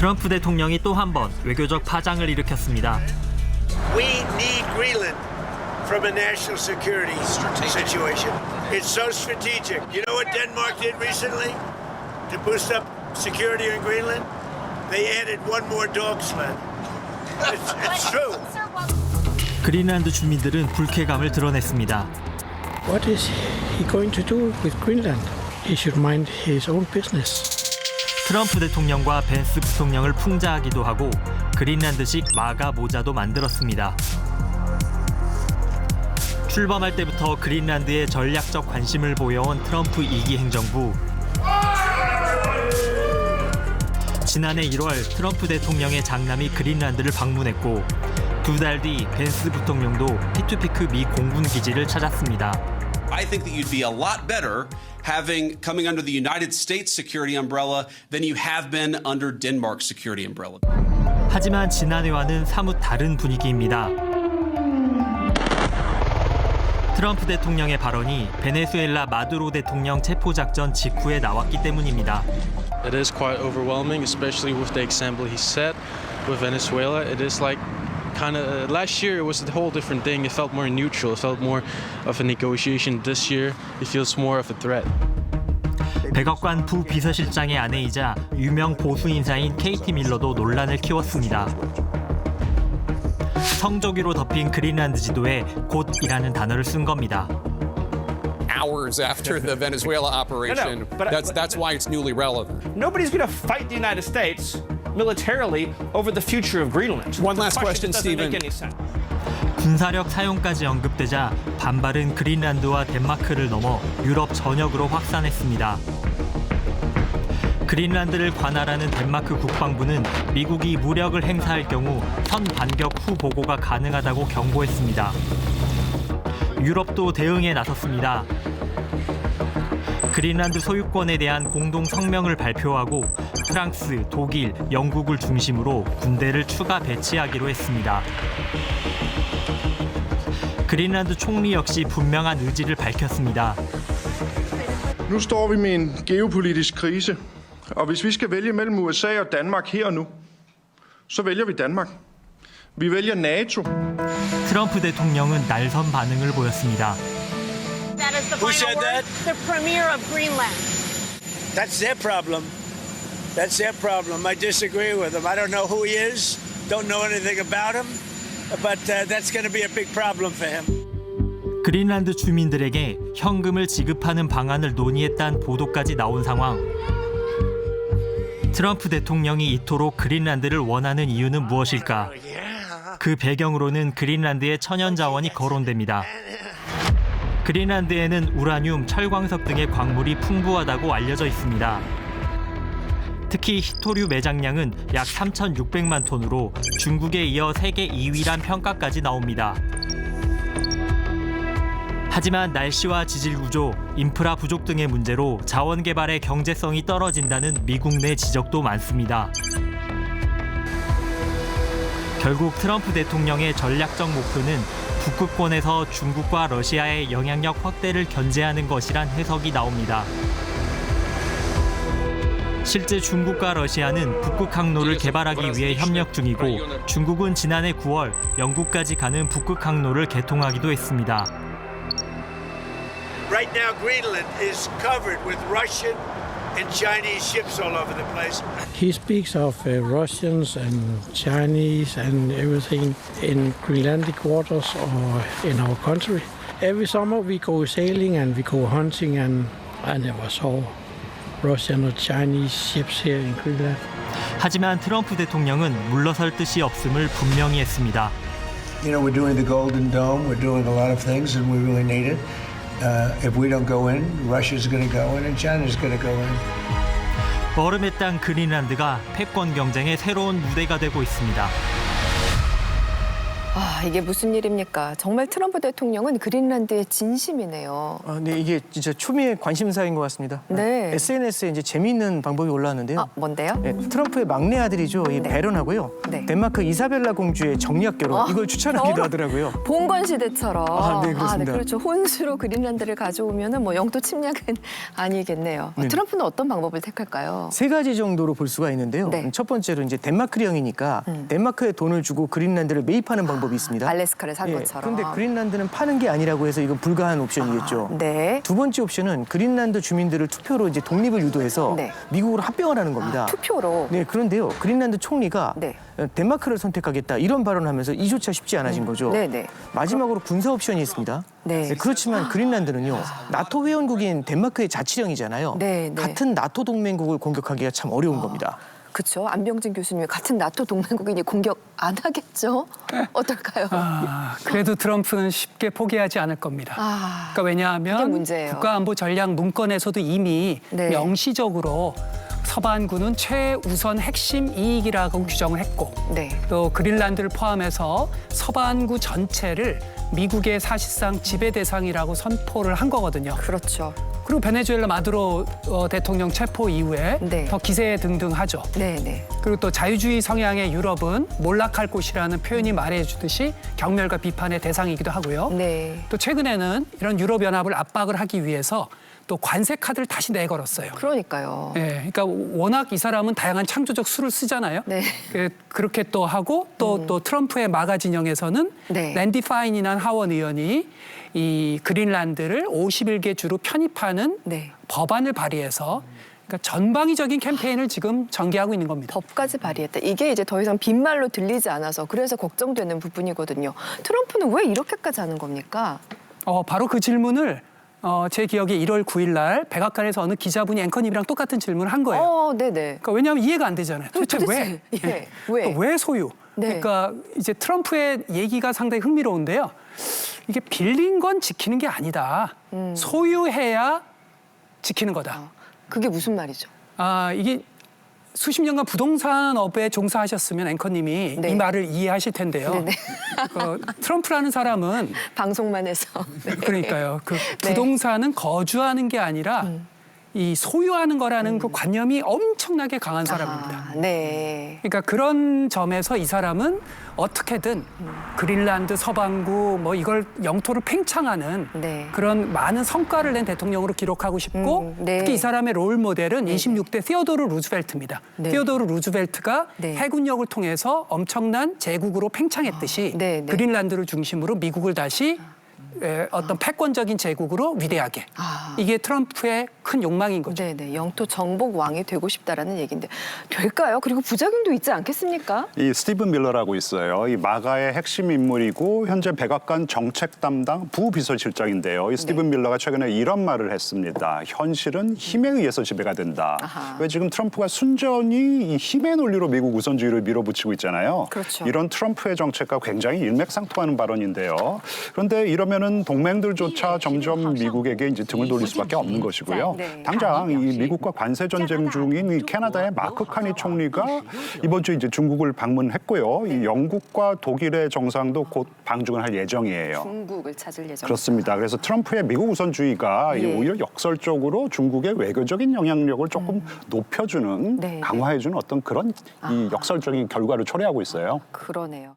트럼프 대통령이 또 한 번 외교적 파장을 일으켰습니다. We need Greenland from a national security situation. It's so strategic. You know what Denmark did recently to boost up security in Greenland? They added one more dog sled. It's true. 그린란드 주민들은 불쾌감을 드러냈습니다. What is he going to do with Greenland? He should mind his own business. 트럼프 대통령과 벤스 부통령을 풍자하기도 하고 그린란드식 마가 모자도 만들었습니다. 출범할 때부터 그린란드에 전략적 관심을 보여온 트럼프 2기 행정부. 지난해 1월 트럼프 대통령의 장남이 그린란드를 방문했고 2달 뒤 벤스 부통령도 피투피크 미 공군 기지를 찾았습니다. I think that you'd be a lot better coming under the United States security umbrella than you have been under Denmark's security umbrella. 하지만 지난해와는 사뭇 다른 분위기입니다. 트럼프 대통령의 발언이 베네수엘라 마두로 대통령 체포 작전 직후에 나왔기 때문입니다. It is quite overwhelming, especially with the example he set with Venezuela. It is like last year it was a whole different thing. It felt more neutral. It felt more of a negotiation. This year it feels more of a threat. 백악관 부비서실장의 아내이자 유명 보수 인사인 케이티 밀러도 논란을 키웠습니다. 성조기로 덮인 그린란드 지도에 곧이라는 단어를 쓴 겁니다. Hours after the Venezuela operation, that's why it's newly relevant. Nobody's going to fight the United States militarily over the future of Greenland. One last question, Stephen. 군사력 사용까지 언급되자 반발은 그린란드와 덴마크를 넘어 유럽 전역으로 확산했습니다. 그린란드를 관할하는 덴마크 국방부는 미국이 무력을 행사할 경우 선 반격 후 보고가 가능하다고 경고했습니다. 유럽도 대응에 나섰습니다. 그린란드 소유권에 대한 공동 성명을 발표하고 프랑스, 독일, 영국을 중심으로 군대를 추가 배치하기로 했습니다. 그린란드 총리 역시 분명한 의지를 밝혔습니다. Nu står vi med en geopolitisk krise, og hvis vi skal vælge mellem USA og Danmark her og nu, så vælger vi Danmark. Vi vælger NATO. 트럼프 대통령은 날선 반응을 보였습니다. That is the final word. The premier of Greenland. That's their problem. That's their problem. I disagree with him. I don't know who he is. Don't know anything about him. But that's going to be a big problem for him. 그린란드 주민들에게 현금을 지급하는 방안을 논의했다는 보도까지 나온 상황. 트럼프 대통령이 이토록 그린란드를 원하는 이유는 무엇일까? 그 배경으로는 그린란드의 천연 자원이 거론됩니다. 그린란드에는 우라늄, 철광석 등의 광물이 풍부하다고 알려져 있습니다. 특히 히토류 매장량은 약 3,600만 톤으로 중국에 이어 세계 2위란 평가까지 나옵니다. 하지만 날씨와 지질 구조, 인프라 부족 등의 문제로 자원 개발의 경제성이 떨어진다는 미국 내 지적도 많습니다. 결국 트럼프 대통령의 전략적 목표는 북극권에서 중국과 러시아의 영향력 확대를 견제하는 것이란 해석이 나옵니다. 실제 중국과 러시아는 북극 항로를 개발하기 위해 협력 중이고 중국은 지난해 9월 영국까지 가는 북극 항로를 개통하기도 했습니다. Right now, Greenland is covered with Russian and Chinese ships all over the place. He speaks of Russians and Chinese and everything in Greenlandic waters or in our country. Every summer we go sailing and we go hunting, and I never saw Russian or Chinese ships here in Greenland. 하지만 트럼프 대통령은 물러설 뜻이 없음을 분명히 했습니다. You know, we're doing the Golden Dome. We're doing a lot of things, and we really need it. If we don't go in, Russia's going to go in, and China's going to go in. 얼음의 땅 그린란드가 패권 경쟁의 새로운 무대가 되고 있습니다. 아, 이게 무슨 일입니까? 정말 트럼프 대통령은 그린란드의 진심이네요. 네, 이게 진짜 초미의 관심사인 것 같습니다. 네. SNS에 이제 재미있는 방법이 올라왔는데요. 뭔데요? 네, 트럼프의 막내 아들이죠. 이 베런하고요. 네. 덴마크 이사벨라 공주의 정략 결혼 이걸 추천하기도 하더라고요. 봉건 시대처럼. 네, 그렇습니다. 그렇죠. 혼수로 그린란드를 가져오면은 뭐 영토 침략은 아니겠네요. 네. 트럼프는 어떤 방법을 택할까요? 세 가지 정도로 볼 수가 있는데요. 네. 첫 번째로 이제 덴마크령이니까 덴마크에 돈을 주고 그린란드를 매입하는 방법이 있습니다. 알래스카를 산 것처럼. 그런데 그린란드는 파는 게 아니라고 해서 이건 불가한 옵션이겠죠. 네. 두 번째 옵션은 그린란드 주민들을 투표로 이제 독립을 유도해서 네. 미국으로 합병하라는 겁니다. 투표로. 네, 그런데요. 그린란드 총리가 네. 덴마크를 선택하겠다 이런 발언하면서 이조차 쉽지 않아진 거죠. 네네. 마지막으로 군사 옵션이 있습니다. 네. 그렇지만 그린란드는요. 나토 회원국인 덴마크의 자치령이잖아요. 네. 같은 나토 동맹국을 공격하기가 참 어려운 겁니다. 그렇죠. 안병진 교수님이 같은 나토 동맹국이니 공격 안 하겠죠? 어떨까요? 그래도 트럼프는 쉽게 포기하지 않을 겁니다. 그러니까 그게 왜냐하면 문제예요. 국가안보 전략 문건에서도 이미 네. 명시적으로 서반구는 최우선 핵심 이익이라고 규정을 했고 네. 또 그린란드를 포함해서 서반구 전체를 미국의 사실상 지배 대상이라고 선포를 한 거거든요. 그렇죠. 그리고 베네수엘라 마두로 대통령 체포 이후에 네. 더 기세등등하죠. 네네. 그리고 또 자유주의 성향의 유럽은 몰락할 곳이라는 표현이 말해주듯이 경멸과 비판의 대상이기도 하고요. 네. 또 최근에는 이런 유럽연합을 압박을 하기 위해서 또 관세 카드를 다시 내걸었어요. 그러니까요. 예, 그러니까 워낙 이 사람은 다양한 창조적 수를 쓰잖아요. 네. 그렇게 또 하고 또 트럼프의 마가 진영에서는 네. 랜디 파인이라는 하원 의원이 이 그린란드를 51개 주로 편입하는 네. 법안을 발의해서 그러니까 전방위적인 캠페인을 지금 전개하고 있는 겁니다. 법까지 발의했다. 이게 이제 더 이상 빈말로 들리지 않아서 그래서 걱정되는 부분이거든요. 트럼프는 왜 이렇게까지 하는 겁니까? 바로 그 질문을 제 기억에 1월 9일 날 백악관에서 어느 기자분이 앵커님이랑 똑같은 질문을 한 거예요. 네네. 그러니까 왜냐하면 이해가 안 되잖아요. 도대체 왜? 예, 왜? 그러니까 왜 소유? 네. 그러니까 이제 트럼프의 얘기가 상당히 흥미로운데요. 이게 빌린 건 지키는 게 아니다. 소유해야 지키는 거다. 그게 무슨 말이죠? 이게 수십 년간 부동산업에 종사하셨으면 앵커님이 네. 이 말을 이해하실 텐데요. 네네. 트럼프라는 사람은 방송만 해서. 네. 그러니까요. 그 부동산은 거주하는 게 아니라 이 소유하는 거라는 그 관념이 엄청나게 강한 사람입니다. 네. 그러니까 그런 점에서 이 사람은 어떻게든 그린란드 서반구 뭐 이걸 영토를 팽창하는 네. 그런 많은 성과를 낸 대통령으로 기록하고 싶고 네. 특히 이 사람의 롤 모델은 26대 시어도르 루즈벨트입니다. 네. 시어도르 루즈벨트가 네. 해군력을 통해서 엄청난 제국으로 팽창했듯이 네. 그린란드를 중심으로 미국을 다시 어떤 패권적인 제국으로 위대하게. 이게 트럼프의 큰 욕망인 거죠. 네네. 영토 정복 왕이 되고 싶다라는 얘기인데 될까요? 그리고 부작용도 있지 않겠습니까? 이 스티븐 밀러라고 있어요. 이 마가의 핵심 인물이고 현재 백악관 정책 담당 부비서실장인데요. 이 스티븐 밀러가 최근에 이런 말을 했습니다. 현실은 힘에 의해서 지배가 된다. 왜 지금 트럼프가 순전히 이 힘의 논리로 미국 우선주의를 밀어붙이고 있잖아요. 그렇죠. 이런 트럼프의 정책과 굉장히 일맥상통하는 발언인데요. 그런데 이러면은 동맹들조차 점점 미국에게 이제 등을 돌릴 수밖에 없는 것이고요. 네. 당장 이 미국과 관세 전쟁 중인 이 캐나다의 마크 카니 총리가 이번 주 이제 중국을 방문했고요. 이 영국과 독일의 정상도 곧 방중을 할 예정이에요. 중국을 찾을 예정. 그렇습니다. 그래서 트럼프의 미국 우선주의가 이 오히려 역설적으로 중국의 외교적인 영향력을 조금 높여주는, 네. 강화해주는 어떤 그런 이 역설적인 결과를 초래하고 있어요. 그러네요.